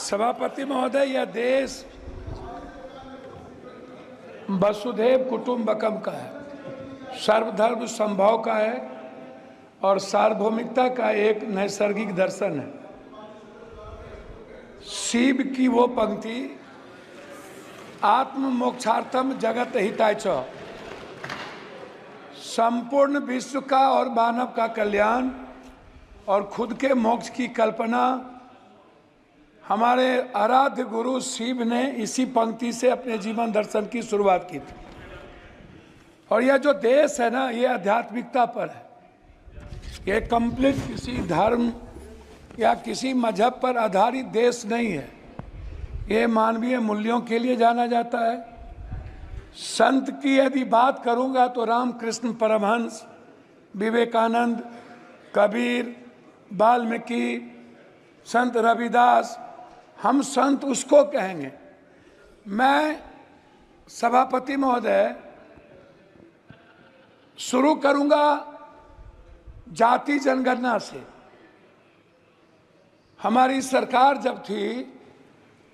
सभापति महोदय, यह देश वसुधैव कुटुंबकम का है, सर्वधर्म संभव का है और सार्वभौमिकता का एक नैसर्गिक दर्शन है। शिव की वो पंक्ति, आत्म मोक्षार्थम जगत हिताय च, संपूर्ण विश्व का और मानव का कल्याण और खुद के मोक्ष की कल्पना हमारे आराध्य गुरु शिव ने इसी पंक्ति से अपने जीवन दर्शन की शुरुआत की थी। और यह जो देश है ना, ये आध्यात्मिकता पर है। ये कंप्लीट किसी धर्म या किसी मजहब पर आधारित देश नहीं है। ये मानवीय मूल्यों के लिए जाना जाता है। संत की यदि बात करूंगा तो रामकृष्ण परमहंस, विवेकानंद, कबीर, वाल्मीकि, संत रविदास, हम संत उसको कहेंगे। मैं सभापति महोदय शुरू करूंगा जाति जनगणना से। हमारी सरकार जब थी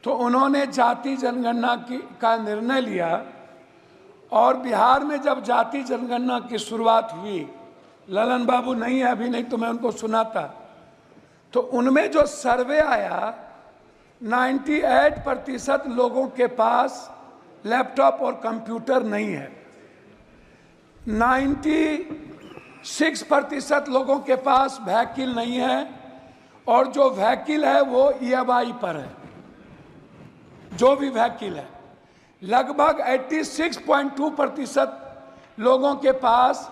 तो उन्होंने जाति जनगणना का निर्णय लिया और बिहार में जब जाति जनगणना की शुरुआत हुई, ललन बाबू नहीं है अभी, नहीं तो मैं उनको सुनाता, तो उनमें जो सर्वे आया 98% लोगों के पास लैपटॉप और कंप्यूटर नहीं है। 96% लोगों के पास व्हीकल नहीं है और जो व्हीकल है वो EMI पर है। जो भी व्हीकल है, लगभग 86.2% लोगों के पास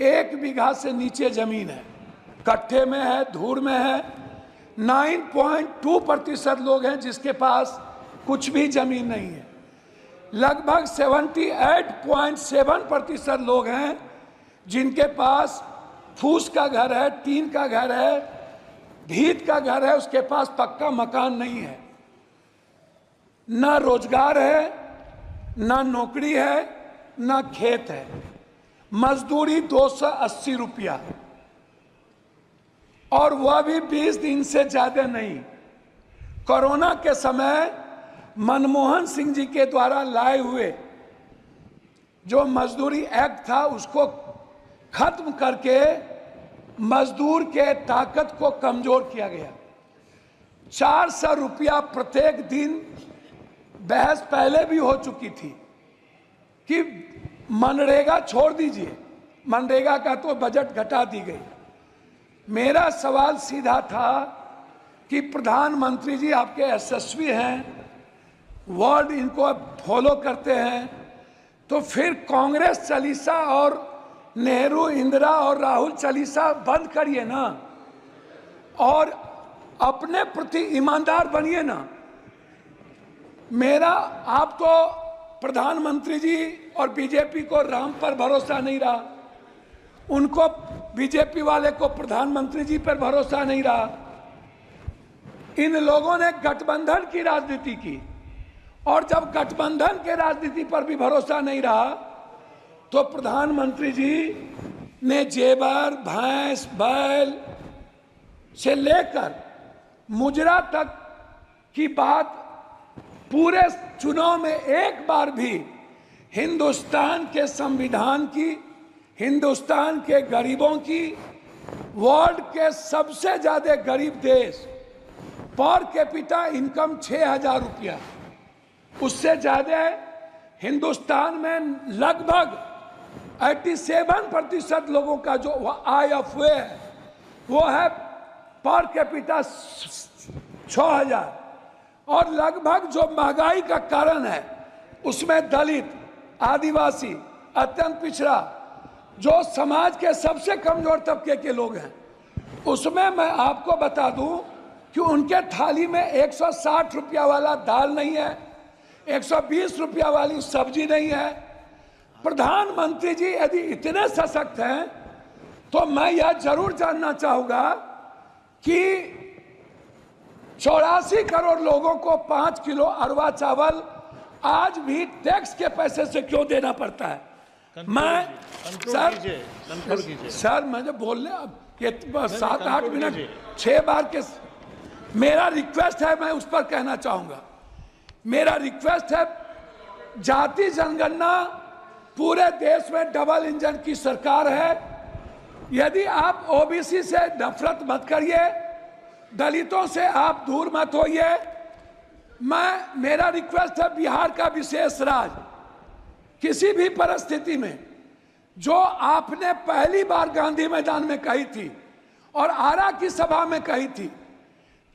1 बीघा से नीचे जमीन है, कट्ठे में है, धूर में है। 9.2% लोग हैं जिसके पास कुछ भी जमीन नहीं है। लगभग 78.7% लोग हैं जिनके पास फूस का घर है, टीन का घर है, भीत का घर है, उसके पास पक्का मकान नहीं है। ना रोजगार है, ना नौकरी है, ना खेत है। मजदूरी 280 रुपया, और वह भी 20 दिन से ज्यादा नहीं। कोरोना के समय मनमोहन सिंह जी के द्वारा लाए हुए जो मजदूरी एक्ट था उसको खत्म करके मजदूर के ताकत को कमजोर किया गया। 400 रुपया प्रत्येक दिन बहस पहले भी हो चुकी थी कि मनरेगा छोड़ दीजिए, मनरेगा का तो बजट घटा दी गई। मेरा सवाल सीधा था कि प्रधानमंत्री जी आपके यशस्वी हैं, वर्ड इनको फॉलो करते हैं, तो फिर कांग्रेस चालीसा और नेहरू, इंदिरा और राहुल चालीसा बंद करिए ना और अपने प्रति ईमानदार बनिए ना। मेरा, आप तो प्रधानमंत्री जी और बीजेपी को राम पर भरोसा नहीं रहा, उनको बीजेपी वाले को प्रधानमंत्री जी पर भरोसा नहीं रहा। इन लोगों ने गठबंधन की राजनीति की और जब गठबंधन के राजनीति पर भी भरोसा नहीं रहा तो प्रधानमंत्री जी ने जेवर, भैंस, बैल से लेकर मुजरा तक की बात पूरे चुनाव में एक बार भी हिंदुस्तान के संविधान की, हिंदुस्तान के गरीबों की, वर्ल्ड के सबसे ज्यादा गरीब देश, पर कैपिटा इनकम 6000 रुपया, उससे ज्यादा हिंदुस्तान में लगभग 87% लोगों का जो IFA है वो है पर कैपिटा 6000। और लगभग जो महंगाई का कारण है उसमें दलित, आदिवासी, अत्यंत पिछड़ा, जो समाज के सबसे कमजोर तबके के लोग हैं, उसमें मैं आपको बता दूं कि उनके थाली में 160 रुपया वाला दाल नहीं है, 120 रुपया वाली सब्जी नहीं है। प्रधानमंत्री जी यदि इतने सशक्त हैं तो मैं यह जरूर जानना चाहूंगा कि 84 करोड़ लोगों को 5 किलो अरवा चावल आज भी टैक्स के पैसे से क्यों देना पड़ता है? मैं सर मुझे बोलने 7-8 मिनट 6 बार के मेरा रिक्वेस्ट है, मैं उस पर कहना चाहूंगा, मेरा रिक्वेस्ट है, जाति जनगणना पूरे देश में डबल इंजन की सरकार है। यदि आप ओबीसी से नफरत मत करिए, दलितों से आप दूर मत होइए। मेरा रिक्वेस्ट है, बिहार का विशेष राज किसी भी परिस्थिति में, जो आपने पहली बार गांधी मैदान में कही थी और आरा की सभा में कही थी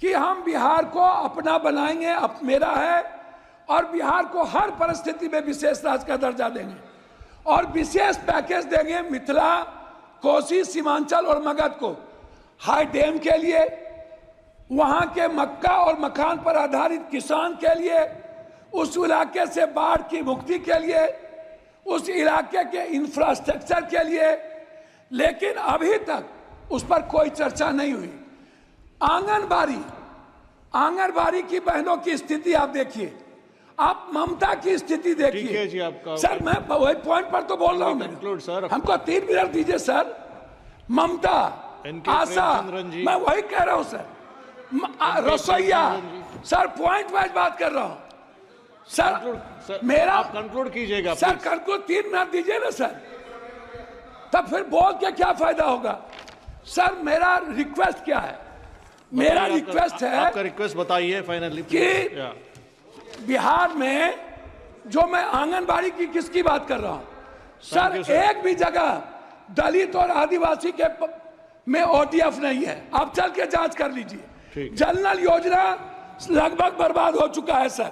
कि हम बिहार को अपना बनाएंगे, मेरा है, और बिहार को हर परिस्थिति में विशेष राज्य का दर्जा देंगे और विशेष पैकेज देंगे मिथिला, कोसी, सीमांचल और मगध को, हाई डैम के लिए, वहां के मक्का और मखान पर आधारित किसान के लिए, उस इलाके से बाढ़ की मुक्ति के लिए, उस इलाके के इंफ्रास्ट्रक्चर के लिए। लेकिन अभी तक उस पर कोई चर्चा नहीं हुई। आंगनबाड़ी की बहनों की स्थिति आप देखिए, आप ममता की स्थिति देखिए। जी आपका सर, मैं वही पॉइंट पर तो बोल रहा हूँ सर, हमको 3 मिनट दीजिए सर। ममता, आशा, मैं वही कह रहा हूँ सर। रसोईया, सर पॉइंट वाइज बात कर रहा हूँ सर। मेरा आप कंक्लूड कीजिएगा सर, कंक्लूड 3 मिनट दीजिए ना सर, तब फिर बोल के क्या फायदा होगा। सर मेरा रिक्वेस्ट क्या है, मेरा रिक्वेस्ट है, आपका रिक्वेस्ट बताइए फाइनली कि बिहार में जो मैं आंगनबाड़ी की किसकी बात कर रहा हूं सर, एक भी जगह दलित और आदिवासी के में ओटीएफ नहीं है। आप चल के जांच कर लीजिए। जनरल योजना लगभग बर्बाद हो चुका है सर।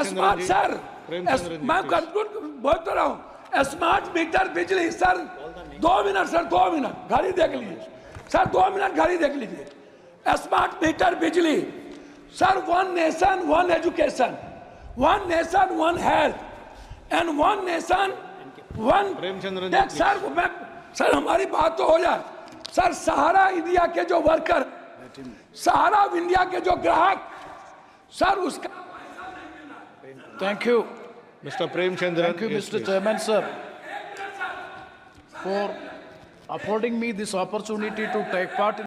स्मार्ट सर, मैं कंक्लूड बोल तो रहा हूं, स्मार्ट मीटर बिजली सर, 2 मिनट सर, 2 मिनट घड़ी देख लीजिए सर, 2 मिनट घड़ी देख लीजिए। स्मार्ट मीटर बिजली sir, 1 nation 1 education, 1 nation 1 health and 1 nation 1 sir, हमारी बात तो हो जाए सर। सहारा इंडिया के जो वर्कर, सहारा इंडिया के जो ग्राहक सर, उसका Thank you. Mr. Premchandran. Thank you, Mr. Chairman, sir, for affording me this opportunity to take part in